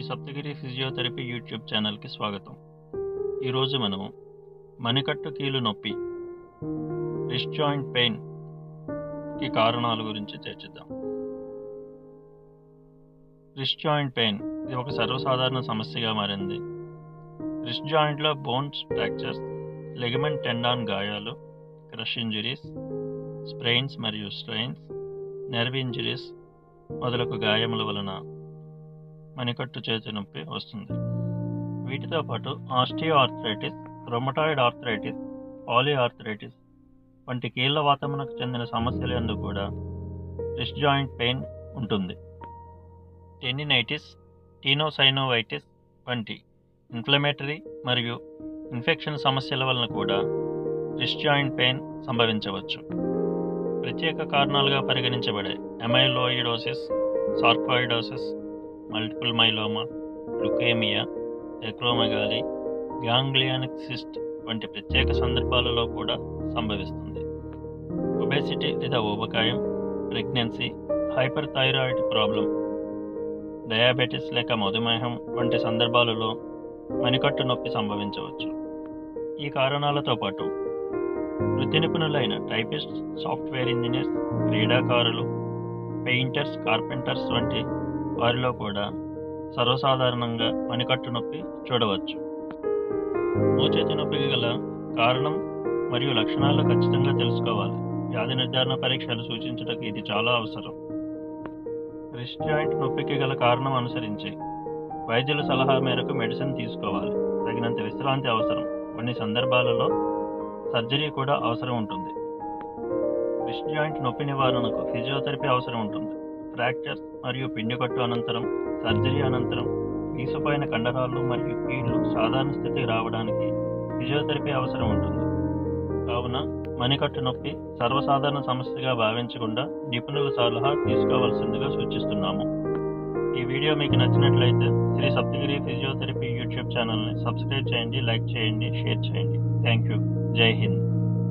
Saptagiri physiotherapy YouTube ఛానల్కి స్వాగతం. ఈరోజు మనము మణికట్టు కీలు నొప్పి, రిస్ట్ జాయింట్ పెయిన్కి కారణాల గురించి చర్చిద్దాం. రిస్ట్ జాయింట్ పెయిన్ ఇది ఒక సర్వసాధారణ సమస్యగా మారింది. రిస్ట్ జాయింట్లో బోన్స్ ఫ్రాక్చర్స్, లెగమెంట్ టెండాన్ గాయాలు, క్రష్ ఇంజరీస్, స్ప్రెయిన్స్ మరియు స్ట్రెయిన్స్, నెర్వ్ ఇంజరీస్ మొదలగు గాయముల వలన మణికట్టు చేతి నొప్పి వస్తుంది. వీటితో పాటు osteo arthritis, rheumatoid arthritis, poly arthritis వంటి కీళ్ల వాతమునకు చెందిన సమస్యలందు కూడా రిస్ట్ జాయింట్ పెయిన్ ఉంటుంది. టెండినైటిస్, టీనోసైనోవైటిస్ వంటి ఇన్ఫ్లమేటరీ మరియు ఇన్ఫెక్షన్ సమస్యల వలన కూడా రిస్ట్ జాయింట్ పెయిన్ సంభవించవచ్చు. ప్రత్యేక కారణాలుగా పరిగణించబడే amyloidosis, sarcoidosis, multiple myeloma, leukaemia, acromegaly, ganglionic cyst వంటి ప్రత్యేక సందర్భాలలో కూడా సంభవిస్తుంది. ఒబేసిటీ లేదా ఊబకాయం, pregnancy, hyper thyroid problem, diabetes లేక మధుమేహం వంటి సందర్భాలలో మణికట్టు నొప్పి సంభవించవచ్చు. ఈ కారణాలతో పాటు వృత్తి నిపుణులైన టైపిస్ట్, సాఫ్ట్వేర్ ఇంజనీర్స్, క్రీడాకారులు, పెయింటర్స్, కార్పెంటర్స్ వంటి వారిలో కూడా సర్వసాధారణంగా మణికట్టు నొప్పి చూడవచ్చు. మోచేతి నొప్పికి గల కారణం మరియు లక్షణాలు ఖచ్చితంగా తెలుసుకోవాలి. వ్యాధి నిర్ధారణ పరీక్షలు సూచించడానికి ఇది చాలా అవసరం. రిస్ట్ జాయింట్ నొప్పికి గల కారణం అనుసరించి వైద్యుల సలహా మేరకు మెడిసిన్ తీసుకోవాలి. తగినంత విశ్రాంతి అవసరం. కొన్ని సందర్భాలలో సర్జరీ కూడా అవసరం ఉంటుంది. రిస్ట్ జాయింట్ నొప్పి నివారణకు ఫిజియోథెరపీ అవసరం ఉంటుంది. ఫ్రాక్చర్స్ మరియు పిండికట్టు అనంతరం, సర్జరీ అనంతరం వీసిపోయిన కండరాలు మరియు కీళ్లు సాధారణ స్థితికి రావడానికి ఫిజియోథెరపీ అవసరం ఉంటుంది. కావున మణికట్టు నొప్పి సర్వసాధారణ సమస్యగా భావించకుండా నిపుణుల సలహా తీసుకోవాల్సిందిగా సూచిస్తున్నాము. ఈ వీడియో మీకు నచ్చినట్లయితే శ్రీ సప్తగిరి ఫిజియోథెరపీ యూట్యూబ్ ఛానల్ని సబ్స్క్రైబ్ చేయండి, లైక్ చేయండి, షేర్ చేయండి. Thank you. జై హింద్.